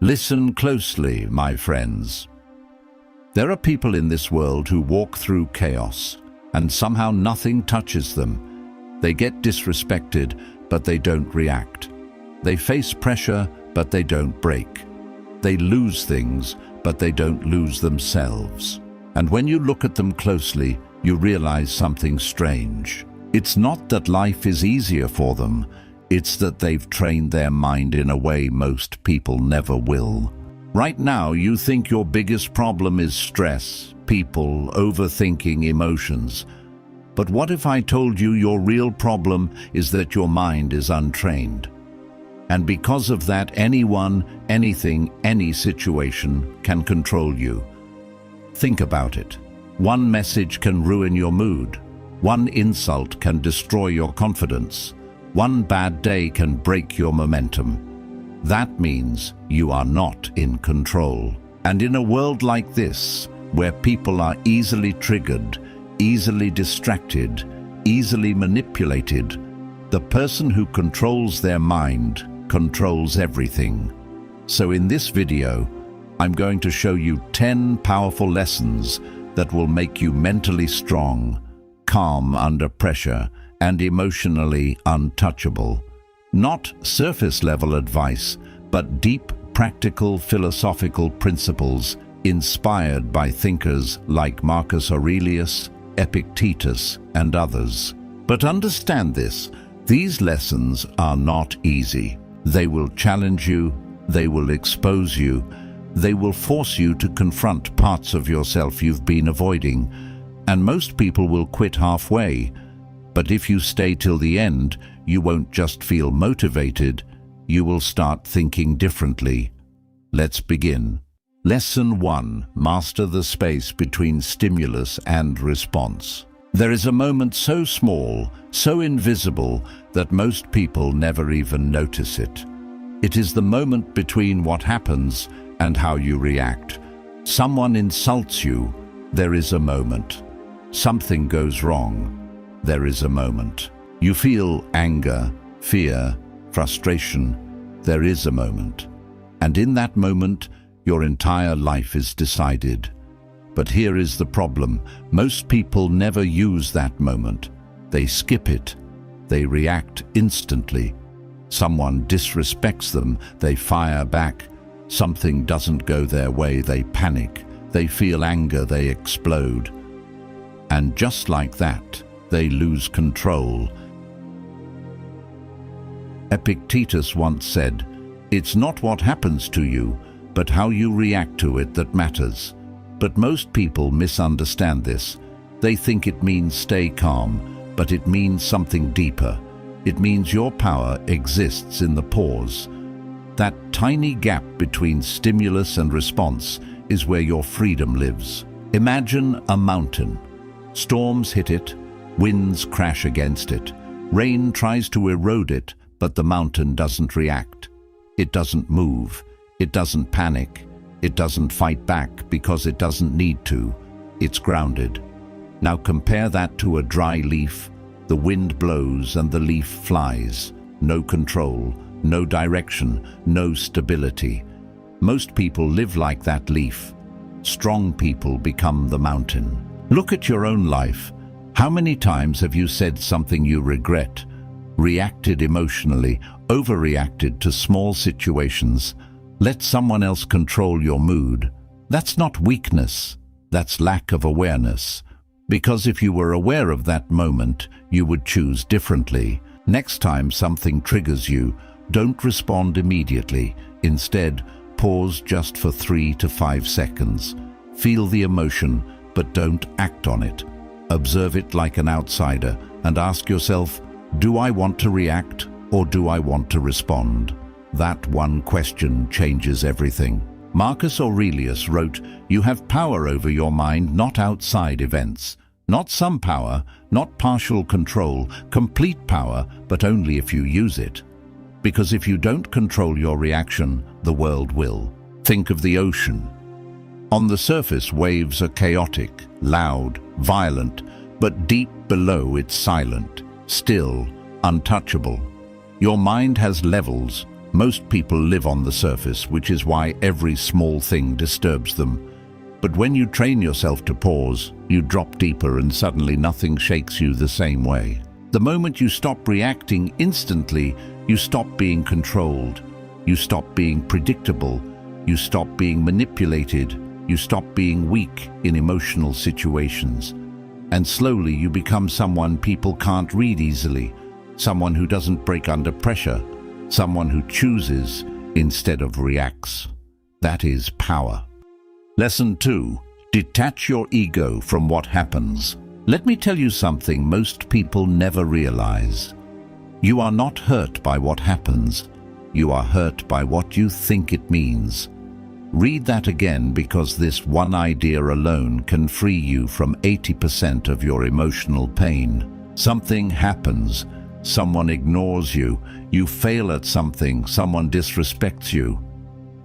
Listen closely, my friends. There are people in this world who walk through chaos, and somehow nothing touches them. They get disrespected, but they don't react. They face pressure, but they don't break. They lose things, but they don't lose themselves. And when you look at them closely, you realize something strange. It's not that life is easier for them, it's that they've trained their mind in a way most people never will. Right now, you think your biggest problem is stress, people, overthinking, emotions. But what if I told you your real problem is that your mind is untrained? And because of that, anyone, anything, any situation can control you. Think about it. One message can ruin your mood. One insult can destroy your confidence. One bad day can break your momentum. That means you are not in control. And in a world like this, where people are easily triggered, easily distracted, easily manipulated, the person who controls their mind controls everything. So in this video, I'm going to show you 10 powerful lessons that will make you mentally strong, calm under pressure, and emotionally untouchable. Not surface-level advice, but deep, practical, philosophical principles inspired by thinkers like Marcus Aurelius, Epictetus, and others. But understand this, these lessons are not easy. They will challenge you, they will expose you, they will force you to confront parts of yourself you've been avoiding, and most people will quit halfway. But if you stay till the end, you won't just feel motivated, you will start thinking differently. Let's begin. Lesson 1. Master the space between stimulus and response. There is a moment so small, so invisible, that most people never even notice it. It is the moment between what happens and how you react. Someone insults you, there is a moment. Something goes wrong, there is a moment. You feel anger, fear, frustration, there is a moment. And in that moment, your entire life is decided. But here is the problem. Most people never use that moment. They skip it. They react instantly. Someone disrespects them, they fire back. Something doesn't go their way, they panic. They feel anger, they explode. And just like that, they lose control. Epictetus once said, "It's not what happens to you, but how you react to it that matters." But most people misunderstand this. They think it means stay calm, but it means something deeper. It means your power exists in the pause. That tiny gap between stimulus and response is where your freedom lives. Imagine a mountain. Storms hit it, winds crash against it. Rain tries to erode it, but the mountain doesn't react. It doesn't move. It doesn't panic. It doesn't fight back because it doesn't need to. It's grounded. Now compare that to a dry leaf. The wind blows and the leaf flies. No control, no direction, no stability. Most people live like that leaf. Strong people become the mountain. Look at your own life. How many times have you said something you regret, reacted emotionally, overreacted to small situations? Let someone else control your mood. That's not weakness, that's lack of awareness. Because if you were aware of that moment, you would choose differently. Next time something triggers you, don't respond immediately. Instead, pause just for 3 to 5 seconds. Feel the emotion, but don't act on it. Observe it like an outsider and ask yourself, do I want to react or do I want to respond? That one question changes everything. Marcus Aurelius wrote, "You have power over your mind, not outside events. Not some power, not partial control, complete power, but only if you use it. Because if you don't control your reaction, the world will." Think of the ocean. On the surface, waves are chaotic, loud, violent, but deep below it's silent, still, untouchable. Your mind has levels, Most people live on the surface, which is why every small thing disturbs them. But when you train yourself to pause, you drop deeper and suddenly nothing shakes you the same way. The moment you stop reacting instantly, you stop being controlled. You stop being predictable. You stop being manipulated. You stop being weak in emotional situations. And slowly you become someone people can't read easily, someone who doesn't break under pressure, someone who chooses instead of reacts. That is power. Lesson 2. Detach your ego from what happens. Let me tell you something most people never realize. You are not hurt by what happens. You are hurt by what you think it means. Read that again, because this one idea alone can free you from 80% of your emotional pain. Something happens. Someone ignores you. You fail at something. Someone disrespects you.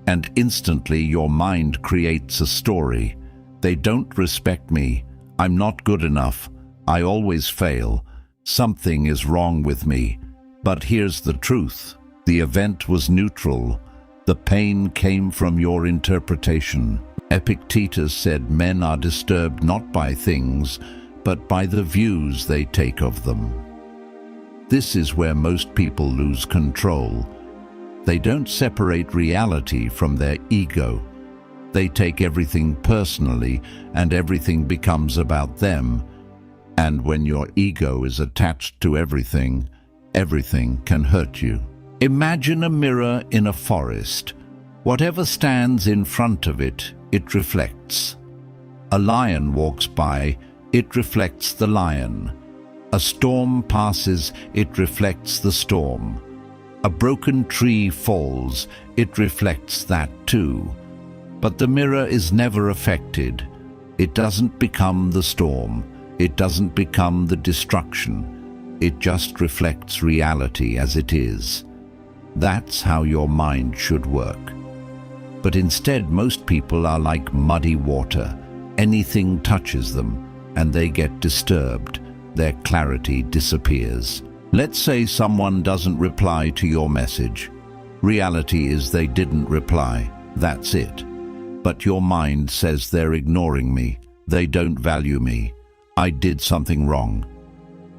And instantly your mind creates a story. They don't respect me. I'm not good enough. I always fail. Something is wrong with me. But here's the truth. The event was neutral. The pain came from your interpretation. Epictetus said men are disturbed not by things, but by the views they take of them. This is where most people lose control. They don't separate reality from their ego. They take everything personally, and everything becomes about them. And when your ego is attached to everything, everything can hurt you. Imagine a mirror in a forest. Whatever stands in front of it, it reflects. A lion walks by, it reflects the lion. A storm passes, it reflects the storm. A broken tree falls, it reflects that too. But the mirror is never affected. It doesn't become the storm. It doesn't become the destruction. It just reflects reality as it is. That's how your mind should work. But instead, most people are like muddy water. Anything touches them, and they get disturbed. Their clarity disappears. Let's say someone doesn't reply to your message. Reality is they didn't reply. That's it. But your mind says they're ignoring me. They don't value me. I did something wrong.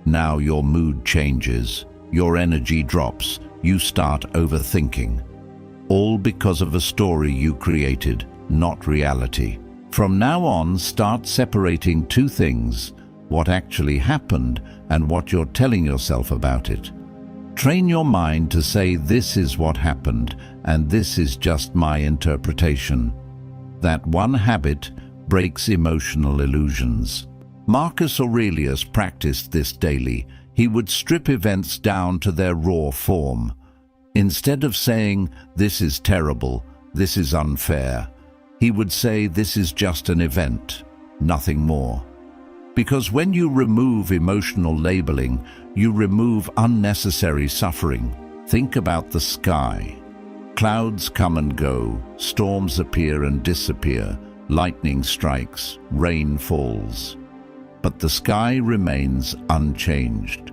Now your mood changes. Your energy drops. You start overthinking. All because of a story you created, not reality. From now on, start separating two things: what actually happened and what you're telling yourself about it. Train your mind to say, this is what happened, and this is just my interpretation. That one habit breaks emotional illusions. Marcus Aurelius practiced this daily. He would strip events down to their raw form. Instead of saying, this is terrible, this is unfair, he would say, this is just an event, nothing more. Because when you remove emotional labeling, you remove unnecessary suffering. Think about the sky. Clouds come and go, storms appear and disappear, lightning strikes, rain falls. But the sky remains unchanged.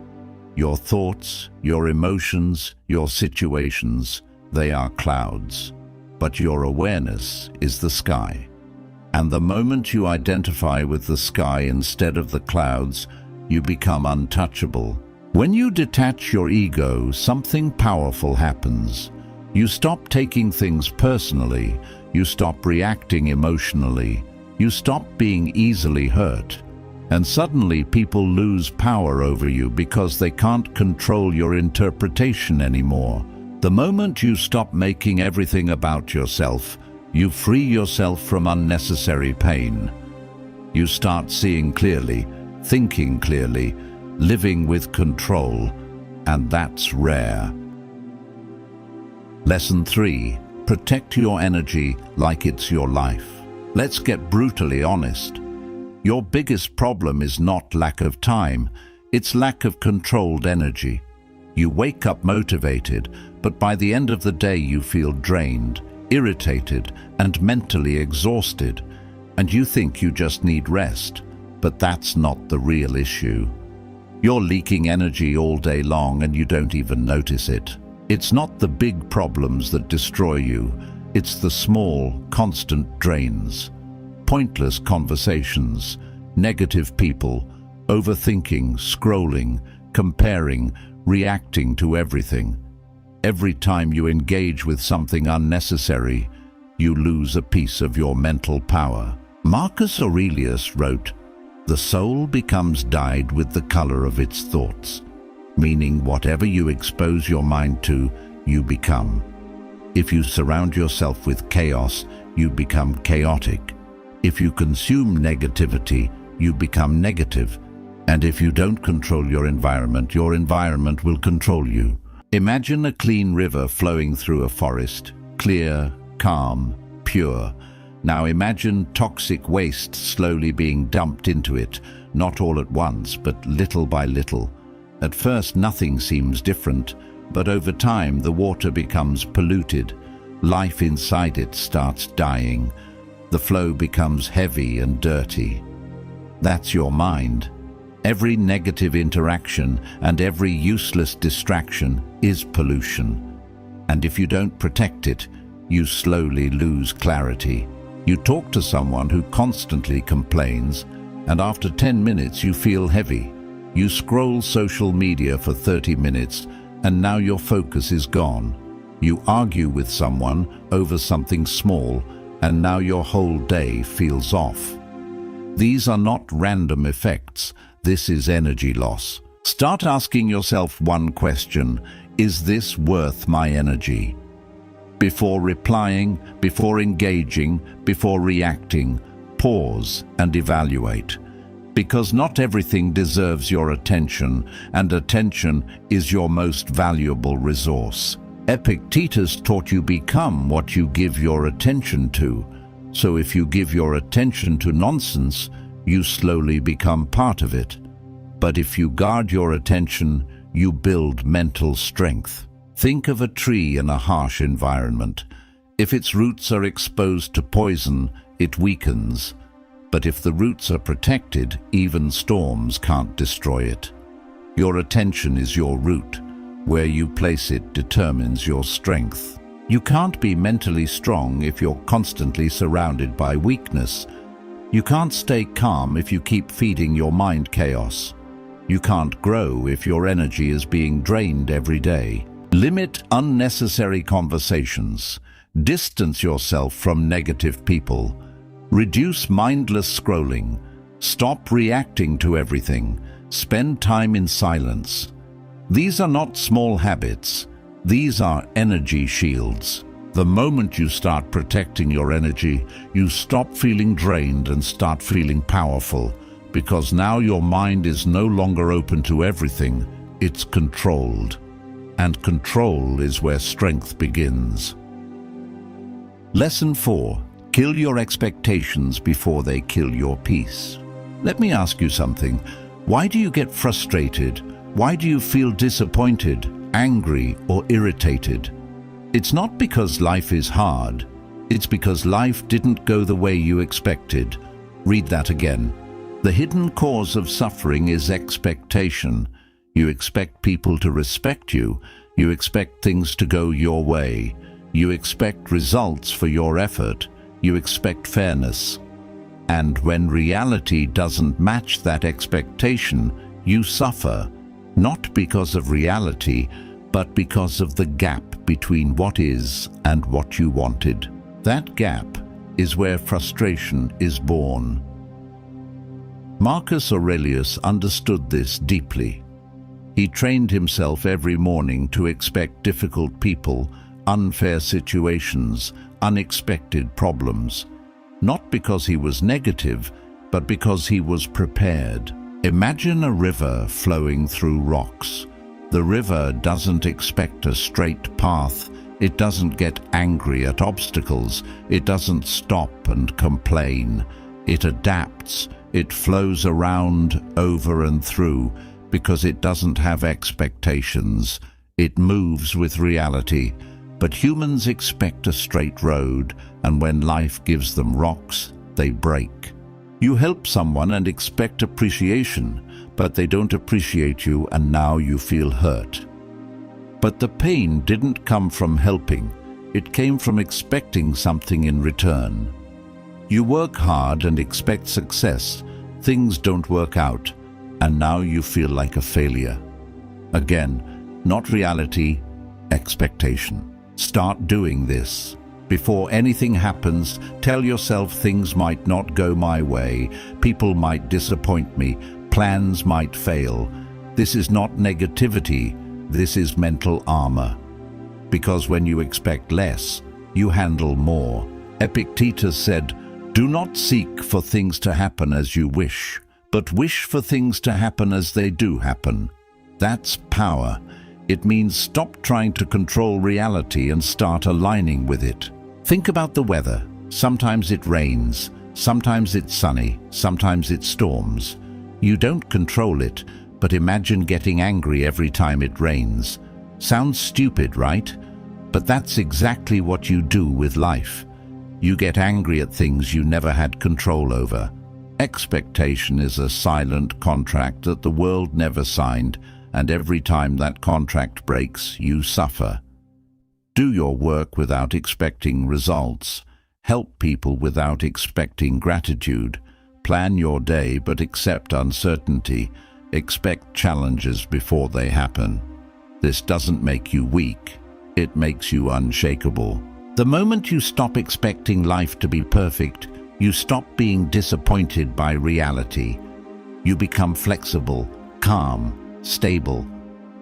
Your thoughts, your emotions, your situations, they are clouds. But your awareness is the sky. And the moment you identify with the sky instead of the clouds, you become untouchable. When you detach your ego, something powerful happens. You stop taking things personally. You stop reacting emotionally. You stop being easily hurt. And suddenly people lose power over you because they can't control your interpretation anymore. The moment you stop making everything about yourself, you free yourself from unnecessary pain. You start seeing clearly, thinking clearly, living with control, and that's rare. Lesson 3. Protect your energy like it's your life. Let's get brutally honest. Your biggest problem is not lack of time, it's lack of controlled energy. You wake up motivated, but by the end of the day you feel drained, irritated, and mentally exhausted, and you think you just need rest. But that's not the real issue. You're leaking energy all day long and you don't even notice it. It's not the big problems that destroy you, it's the small, constant drains. Pointless conversations, negative people, overthinking, scrolling, comparing, reacting to everything. Every time you engage with something unnecessary, you lose a piece of your mental power. Marcus Aurelius wrote, "The soul becomes dyed with the color of its thoughts," meaning whatever you expose your mind to, you become. If you surround yourself with chaos, you become chaotic. If you consume negativity, you become negative. And if you don't control your environment will control you. Imagine a clean river flowing through a forest, clear, calm, pure. Now imagine toxic waste slowly being dumped into it, not all at once, but little by little. At first nothing seems different, but over time the water becomes polluted. Life inside it starts dying. The flow becomes heavy and dirty. That's your mind. Every negative interaction and every useless distraction is pollution. And if you don't protect it, you slowly lose clarity. You talk to someone who constantly complains, and after 10 minutes you feel heavy. You scroll social media for 30 minutes, and now your focus is gone. You argue with someone over something small, and now your whole day feels off. These are not random effects. This is energy loss. Start asking yourself one question: is this worth my energy? Before replying, before engaging, before reacting, pause and evaluate. Because not everything deserves your attention, and attention is your most valuable resource. Epictetus taught you become what you give your attention to. So if you give your attention to nonsense, you slowly become part of it. But if you guard your attention, you build mental strength. Think of a tree in a harsh environment. If its roots are exposed to poison, it weakens. But if the roots are protected, even storms can't destroy it. Your attention is your root. Where you place it determines your strength. You can't be mentally strong if you're constantly surrounded by weakness. You can't stay calm if you keep feeding your mind chaos. You can't grow if your energy is being drained every day. Limit unnecessary conversations. Distance yourself from negative people. Reduce mindless scrolling. Stop reacting to everything. Spend time in silence. These are not small habits. These are energy shields. The moment you start protecting your energy, you stop feeling drained and start feeling powerful, because now your mind is no longer open to everything, it's controlled. And control is where strength begins. Lesson 4. Kill your expectations before they kill your peace. Let me ask you something. Why do you get frustrated? Why do you feel disappointed, angry, or irritated? It's not because life is hard. It's because life didn't go the way you expected. Read that again. The hidden cause of suffering is expectation. You expect people to respect you. You expect things to go your way. You expect results for your effort. You expect fairness. And when reality doesn't match that expectation, you suffer, not because of reality, but because of the gap between what is and what you wanted. That gap is where frustration is born. Marcus Aurelius understood this deeply. He trained himself every morning to expect difficult people, unfair situations, unexpected problems. Not because he was negative, but because he was prepared. Imagine a river flowing through rocks. The river doesn't expect a straight path. It doesn't get angry at obstacles. It doesn't stop and complain. It adapts. It flows around, over and through, because it doesn't have expectations. It moves with reality. But humans expect a straight road, and when life gives them rocks, they break. You help someone and expect appreciation, but they don't appreciate you, and now you feel hurt. But the pain didn't come from helping. It came from expecting something in return. You work hard and expect success. Things don't work out, and now you feel like a failure. Again, not reality, expectation. Start doing this. Before anything happens, tell yourself things might not go my way, people might disappoint me, plans might fail. This is not negativity, this is mental armor. Because when you expect less, you handle more. Epictetus said, "Do not seek for things to happen as you wish, but wish for things to happen as they do happen." That's power. It means stop trying to control reality and start aligning with it. Think about the weather. Sometimes it rains, sometimes it's sunny, sometimes it storms. You don't control it, but imagine getting angry every time it rains. Sounds stupid, right? But that's exactly what you do with life. You get angry at things you never had control over. Expectation is a silent contract that the world never signed, and every time that contract breaks, you suffer. Do your work without expecting results. Help people without expecting gratitude. Plan your day but accept uncertainty. Expect challenges before they happen. This doesn't make you weak. It makes you unshakable. The moment you stop expecting life to be perfect, you stop being disappointed by reality. You become flexible, calm, stable.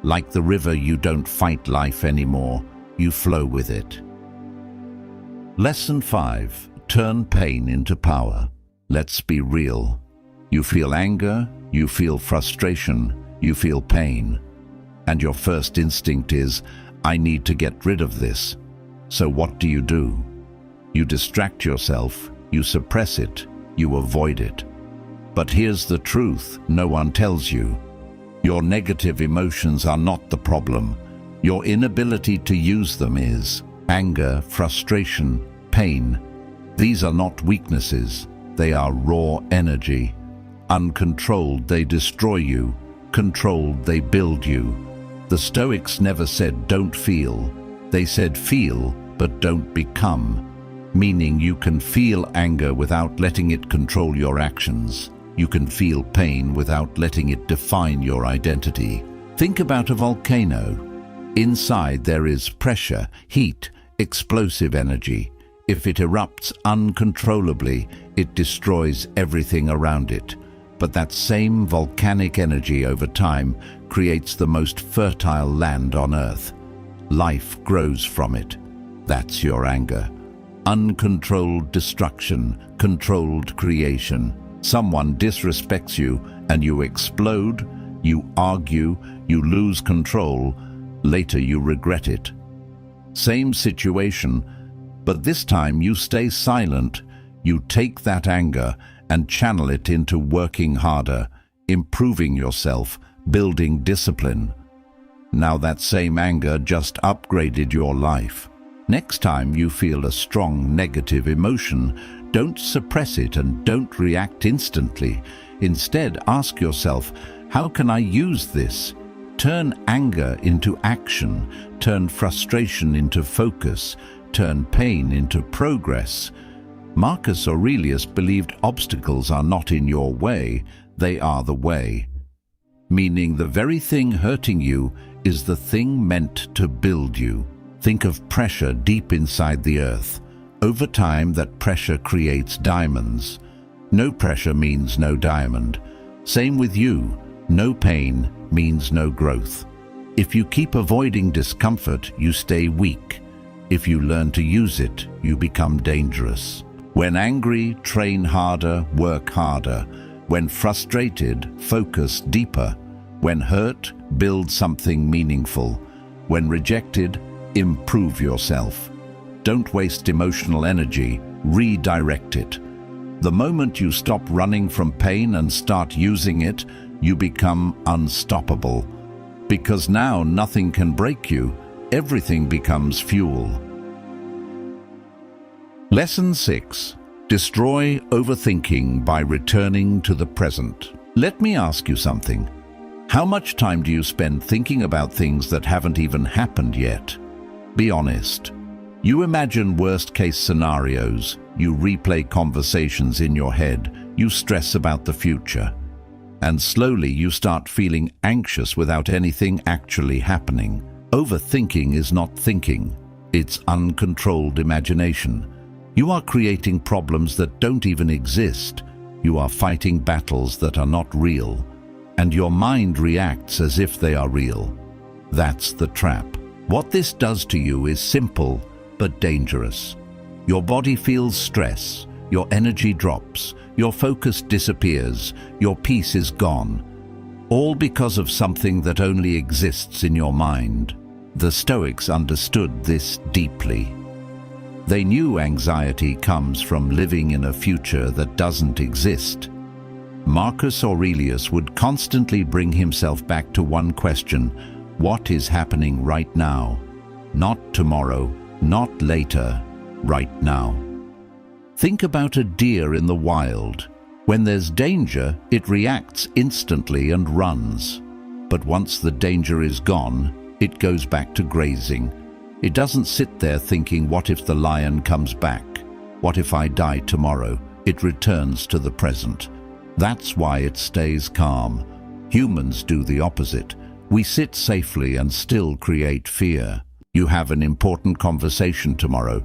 Like the river, you don't fight life anymore. You flow with it. Lesson 5. Turn pain into power. Let's be real. You feel anger, you feel frustration, you feel pain. And your first instinct is, I need to get rid of this. So what do? You distract yourself, you suppress it, you avoid it. But here's the truth no one tells you. Your negative emotions are not the problem. Your inability to use them is. Anger, frustration, pain. These are not weaknesses. They are raw energy. Uncontrolled, they destroy you. Controlled, they build you. The Stoics never said don't feel. They said feel, but don't become. Meaning you can feel anger without letting it control your actions. You can feel pain without letting it define your identity. Think about a volcano. Inside there is pressure, heat, explosive energy. If it erupts uncontrollably, it destroys everything around it. But that same volcanic energy over time creates the most fertile land on Earth. Life grows from it. That's your anger. Uncontrolled destruction, controlled creation. Someone disrespects you and you explode, you argue, you lose control. Later you regret it. Same situation, but this time you stay silent. You take that anger and channel it into working harder, improving yourself, building discipline. Now that same anger just upgraded your life. Next time you feel a strong negative emotion, don't suppress it and don't react instantly. Instead, ask yourself, how can I use this? Turn anger into action, turn frustration into focus, turn pain into progress. Marcus Aurelius believed obstacles are not in your way, they are the way. Meaning the very thing hurting you is the thing meant to build you. Think of pressure deep inside the earth. Over time, that pressure creates diamonds. No pressure means no diamond. Same with you. No pain means no growth. If you keep avoiding discomfort, you stay weak. If you learn to use it, you become dangerous. When angry, train harder, work harder. When frustrated, focus deeper. When hurt, build something meaningful. When rejected, improve yourself. Don't waste emotional energy, redirect it. The moment you stop running from pain and start using it, you become unstoppable. Because now nothing can break you, everything becomes fuel. Lesson 6. Destroy overthinking by returning to the present. Let me ask you something. How much time do you spend thinking about things that haven't even happened yet? Be honest. You imagine worst-case scenarios, you replay conversations in your head, you stress about the future. And slowly you start feeling anxious without anything actually happening. Overthinking is not thinking, it's uncontrolled imagination. You are creating problems that don't even exist. You are fighting battles that are not real. And your mind reacts as if they are real. That's the trap. What this does to you is simple but dangerous. Your body feels stress, your energy drops, your focus disappears, your peace is gone. All because of something that only exists in your mind. The Stoics understood this deeply. They knew anxiety comes from living in a future that doesn't exist. Marcus Aurelius would constantly bring himself back to one question: what is happening right now? Not tomorrow, not later, right now. Think about a deer in the wild. When there's danger, it reacts instantly and runs. But once the danger is gone, it goes back to grazing. It doesn't sit there thinking, what if the lion comes back? What if I die tomorrow? It returns to the present. That's why it stays calm. Humans do the opposite. We sit safely and still create fear. You have an important conversation tomorrow.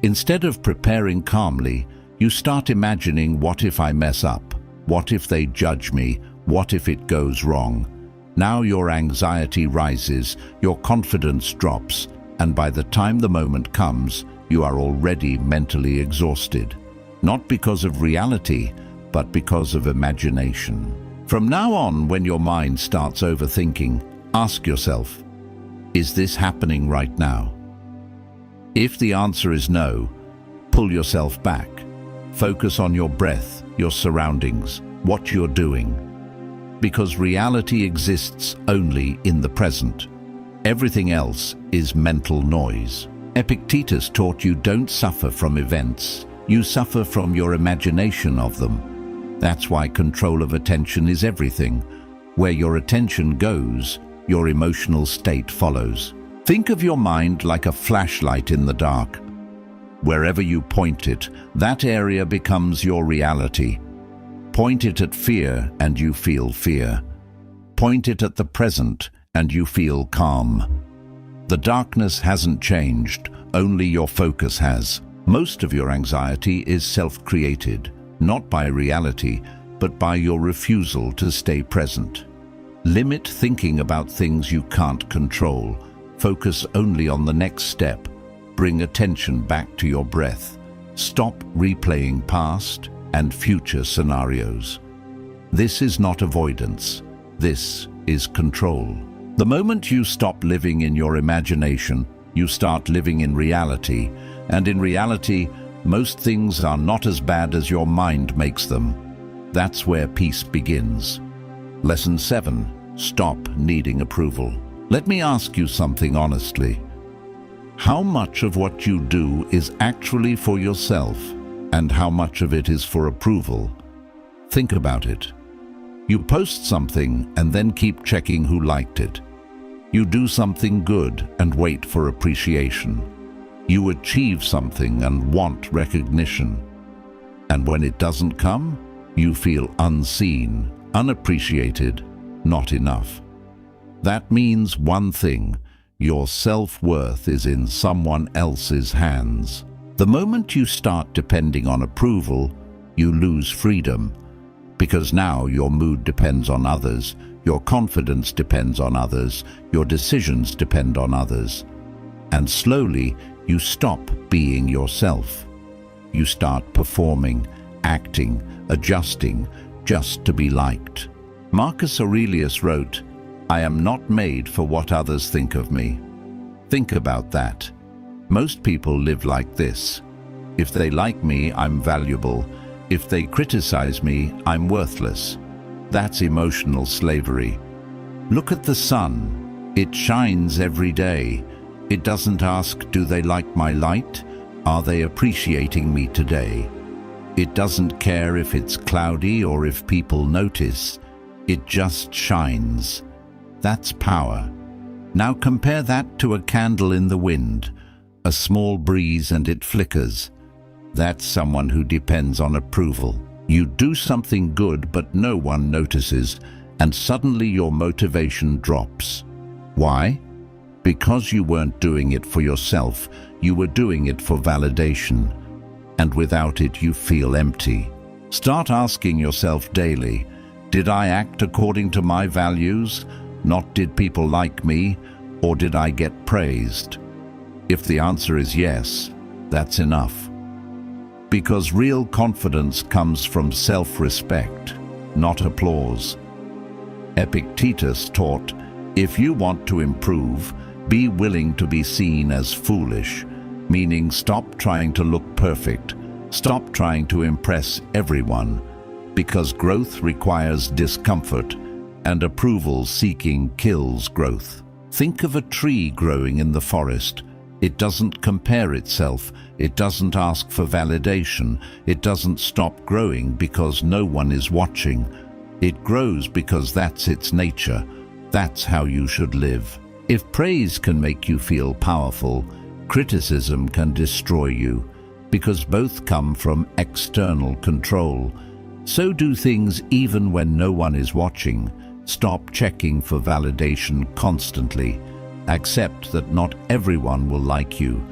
Instead of preparing calmly, you start imagining, what if I mess up? What if they judge me? What if it goes wrong? Now your anxiety rises, your confidence drops, and by the time the moment comes, you are already mentally exhausted. Not because of reality, but because of imagination. From now on, when your mind starts overthinking, ask yourself, is this happening right now? If the answer is no, pull yourself back. Focus on your breath, your surroundings, what you're doing. Because reality exists only in the present. Everything else is mental noise. Epictetus taught you don't suffer from events, you suffer from your imagination of them. That's why control of attention is everything. Where your attention goes, your emotional state follows. Think of your mind like a flashlight in the dark. Wherever you point it, that area becomes your reality. Point it at fear and you feel fear. Point it at the present and you feel calm. The darkness hasn't changed, only your focus has. Most of your anxiety is self-created, not by reality, but by your refusal to stay present. Limit thinking about things you can't control. Focus only on the next step. Bring attention back to your breath. Stop replaying past and future scenarios. This is not avoidance. This is control. The moment you stop living in your imagination, you start living in reality. And in reality, most things are not as bad as your mind makes them. That's where peace begins. Lesson 7. Stop needing approval. Let me ask you something honestly. How much of what you do is actually for yourself, and how much of it is for approval? Think about it. You post something and then keep checking who liked it. You do something good and wait for appreciation. You achieve something and want recognition. And when it doesn't come, you feel unseen, unappreciated, not enough. That means one thing: your self-worth is in someone else's hands. The moment you start depending on approval, you lose freedom. Because now your mood depends on others, your confidence depends on others, your decisions depend on others. And slowly, you stop being yourself. You start performing, acting, adjusting, just to be liked. Marcus Aurelius wrote, "I am not made for what others think of me." Think about that. Most people live like this. If they like me, I'm valuable. If they criticize me, I'm worthless. That's emotional slavery. Look at the sun. It shines every day. It doesn't ask, do they like my light? Are they appreciating me today? It doesn't care if it's cloudy or if people notice. It just shines. That's power. Now compare that to a candle in the wind. A small breeze and it flickers. That's someone who depends on approval. You do something good but no one notices, and suddenly your motivation drops. Why? Because you weren't doing it for yourself, you were doing it for validation. And without it you feel empty. Start asking yourself daily, did I act according to my values? Not did people like me, or did I get praised? If the answer is yes, that's enough. Because real confidence comes from self-respect, not applause. Epictetus taught, if you want to improve, be willing to be seen as foolish, meaning stop trying to look perfect, stop trying to impress everyone, because growth requires discomfort, and approval seeking kills growth. Think of a tree growing in the forest. It doesn't compare itself, it doesn't ask for validation, it doesn't stop growing because no one is watching. It grows because that's its nature. That's how you should live. If praise can make you feel powerful, criticism can destroy you, because both come from external control. So do things even when no one is watching. Stop checking for validation constantly. Accept that not everyone will like you.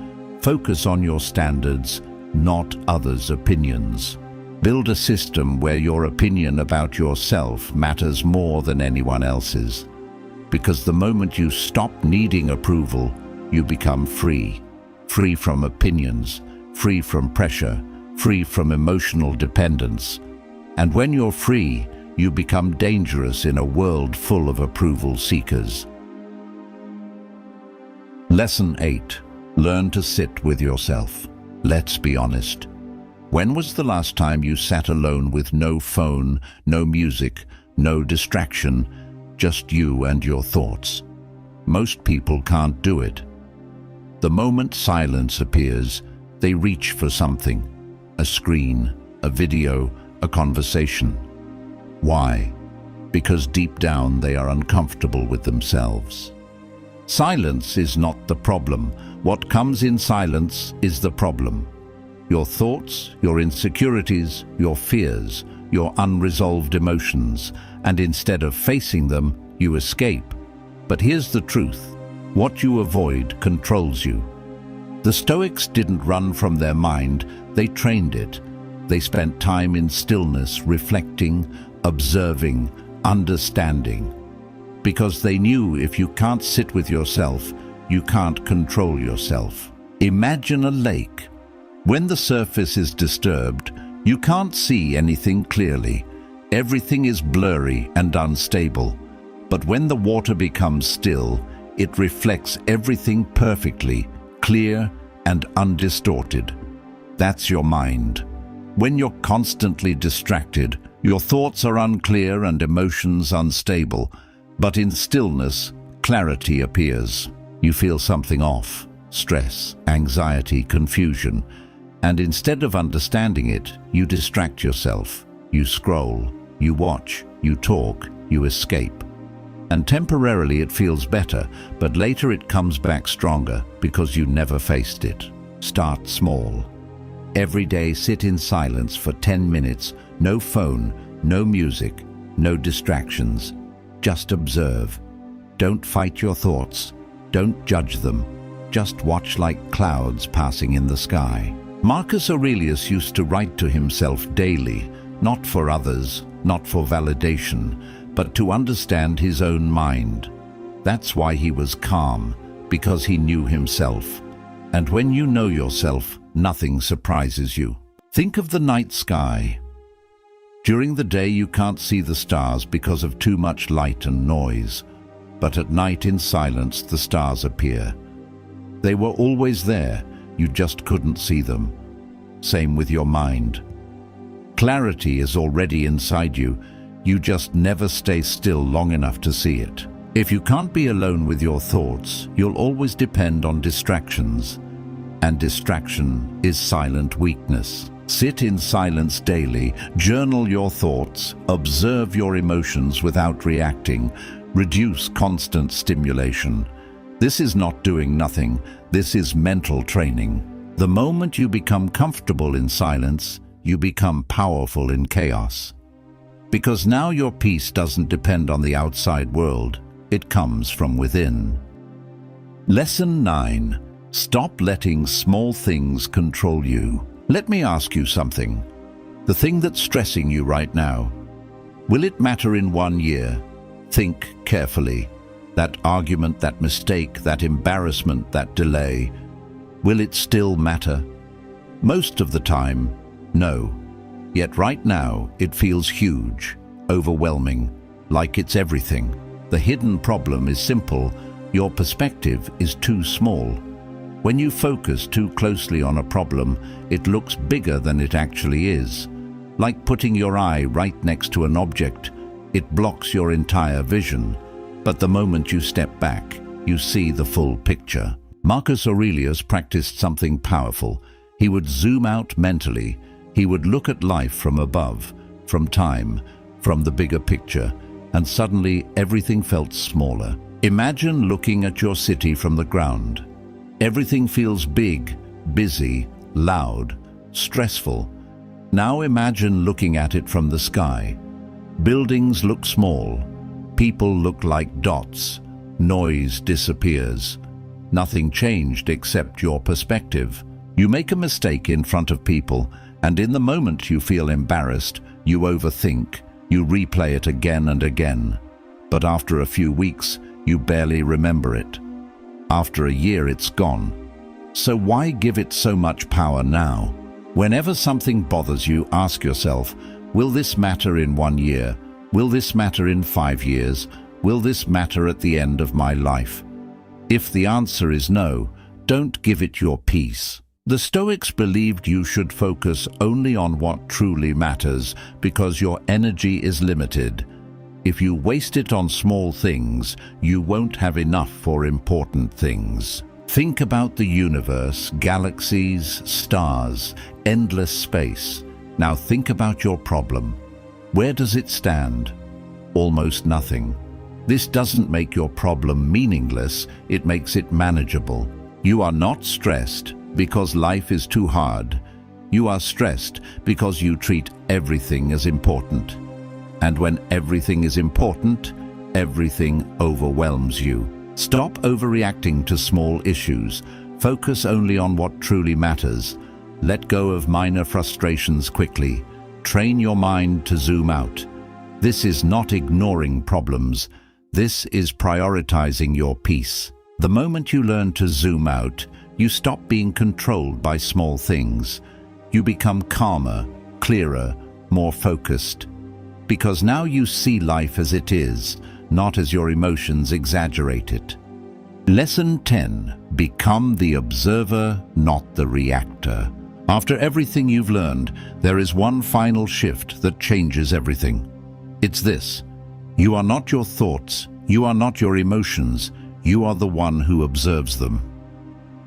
Focus on your standards, not others' opinions. Build a system where your opinion about yourself matters more than anyone else's. Because the moment you stop needing approval, you become free. Free from opinions, free from pressure, free from emotional dependence. And when you're free, you become dangerous in a world full of approval seekers. Lesson 8. Learn to sit with yourself. Let's be honest. When was the last time you sat alone with no phone, no music, no distraction, just you and your thoughts? Most people can't do it. The moment silence appears, they reach for something. A screen, a video, a conversation. Why? Because deep down they are uncomfortable with themselves. Silence is not the problem. What comes in silence is the problem. Your thoughts, your insecurities, your fears, your unresolved emotions, and instead of facing them, you escape. But here's the truth. What you avoid controls you. The Stoics didn't run from their mind, they trained it. They spent time in stillness, reflecting, observing, understanding. Because they knew if you can't sit with yourself, you can't control yourself. Imagine a lake. When the surface is disturbed, you can't see anything clearly. Everything is blurry and unstable. But when the water becomes still, it reflects everything perfectly, clear and undistorted. That's your mind. When you're constantly distracted, your thoughts are unclear and emotions unstable. But in stillness, clarity appears. You feel something off, stress, anxiety, confusion. And instead of understanding it, you distract yourself. You scroll, you watch, you talk, you escape. And temporarily it feels better, but later it comes back stronger because you never faced it. Start small. Every day sit in silence for 10 minutes, no phone, no music, no distractions. Just observe. Don't fight your thoughts. Don't judge them. Just watch like clouds passing in the sky. Marcus Aurelius used to write to himself daily, not for others, not for validation, but to understand his own mind. That's why he was calm, because he knew himself. And when you know yourself, nothing surprises you. Think of the night sky. During the day you can't see the stars because of too much light and noise, but at night in silence the stars appear. They were always there, you just couldn't see them. Same with your mind. Clarity is already inside you, you just never stay still long enough to see it. If you can't be alone with your thoughts, you'll always depend on distractions. And distraction is silent weakness. Sit in silence daily, journal your thoughts, observe your emotions without reacting, reduce constant stimulation. This is not doing nothing, this is mental training. The moment you become comfortable in silence, you become powerful in chaos. Because now your peace doesn't depend on the outside world, it comes from within. Lesson 9. Stop letting small things control you. Let me ask you something. The thing that's stressing you right now, will it matter in 1 year? Think carefully. That argument, that mistake, that embarrassment, that delay, will it still matter? Most of the time, no. Yet right now, it feels huge, overwhelming, like it's everything. The hidden problem is simple. Your perspective is too small. When you focus too closely on a problem, it looks bigger than it actually is. Like putting your eye right next to an object, it blocks your entire vision. But the moment you step back, you see the full picture. Marcus Aurelius practiced something powerful. He would zoom out mentally. He would look at life from above, from time, from the bigger picture, and suddenly everything felt smaller. Imagine looking at your city from the ground. Everything feels big, busy, loud, stressful. Now imagine looking at it from the sky. Buildings look small. People look like dots. Noise disappears. Nothing changed except your perspective. You make a mistake in front of people, and in the moment you feel embarrassed, you overthink, you replay it again and again. But after a few weeks, you barely remember it. After a year, it's gone. So why give it so much power now? Whenever something bothers you, ask yourself, will this matter in 1 year? Will this matter in 5 years? Will this matter at the end of my life? If the answer is no, don't give it your peace. The Stoics believed you should focus only on what truly matters because your energy is limited. If you waste it on small things, you won't have enough for important things. Think about the universe, galaxies, stars, endless space. Now think about your problem. Where does it stand? Almost nothing. This doesn't make your problem meaningless, it makes it manageable. You are not stressed because life is too hard. You are stressed because you treat everything as important. And when everything is important, everything overwhelms you. Stop overreacting to small issues. Focus only on what truly matters. Let go of minor frustrations quickly. Train your mind to zoom out. This is not ignoring problems. This is prioritizing your peace. The moment you learn to zoom out, you stop being controlled by small things. You become calmer, clearer, more focused. Because now you see life as it is, not as your emotions exaggerate it. Lesson 10. Become the observer, not the reactor. After everything you've learned, there is one final shift that changes everything. It's this. You are not your thoughts. You are not your emotions. You are the one who observes them.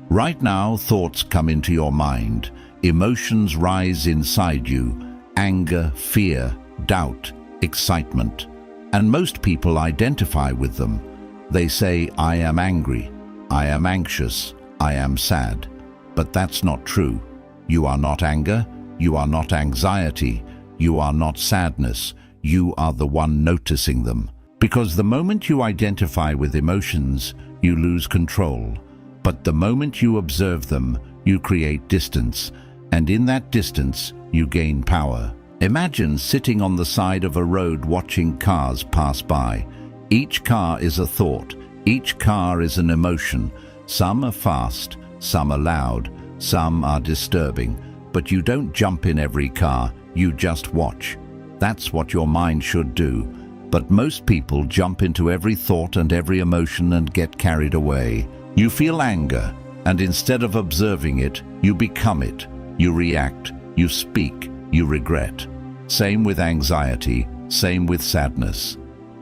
Right now, thoughts come into your mind. Emotions rise inside you. Anger, fear, doubt, excitement. And most people identify with them. They say, I am angry, I am anxious, I am sad. But that's not true. You are not anger, you are not anxiety, you are not sadness. You are the one noticing them. Because the moment you identify with emotions, you lose control. But the moment you observe them, you create distance. And in that distance, you gain power. Imagine sitting on the side of a road watching cars pass by. Each car is a thought. Each car is an emotion. Some are fast, some are loud, some are disturbing. But you don't jump in every car, you just watch. That's what your mind should do. But most people jump into every thought and every emotion and get carried away. You feel anger, and instead of observing it, you become it. You react, you speak, you regret. Same with anxiety, same with sadness.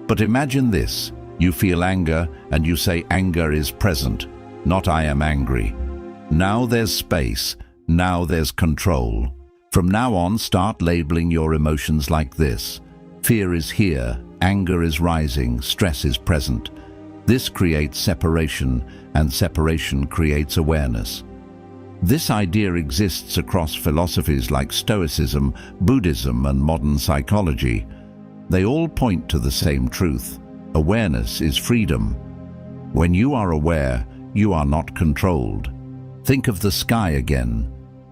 But imagine this. You feel anger and you say anger is present, not I am angry. Now there's space, now there's control. From now on, start labeling your emotions like this. Fear is here, anger is rising, stress is present. This creates separation, and separation creates awareness. This idea exists across philosophies like Stoicism, Buddhism, and modern psychology. They all point to the same truth. Awareness is freedom. When you are aware, you are not controlled. Think of the sky again.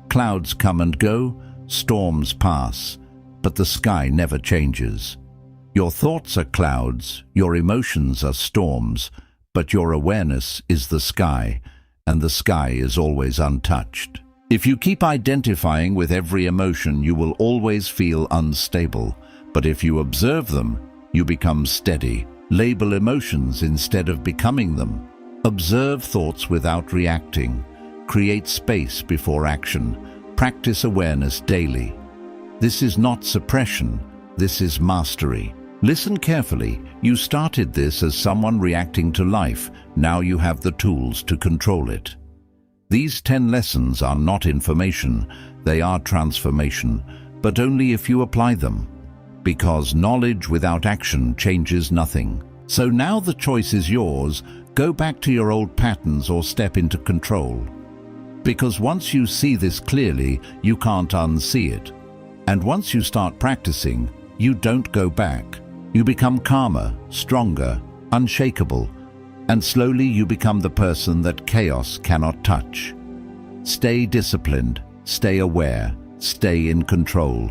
Clouds come and go, storms pass, but the sky never changes. Your thoughts are clouds, your emotions are storms, but your awareness is the sky, and the sky is always untouched. If you keep identifying with every emotion, you will always feel unstable, but if you observe them, you become steady. Label emotions instead of becoming them. Observe thoughts without reacting. Create space before action. Practice awareness daily. This is not suppression, this is mastery. Listen carefully. You started this as someone reacting to life. Now you have the tools to control it. These 10 lessons are not information, they are transformation, but only if you apply them. Because knowledge without action changes nothing. So now the choice is yours. Go back to your old patterns or step into control. Because once you see this clearly, you can't unsee it. And once you start practicing, you don't go back. You become calmer, stronger, unshakable, and slowly you become the person that chaos cannot touch. Stay disciplined, stay aware, stay in control.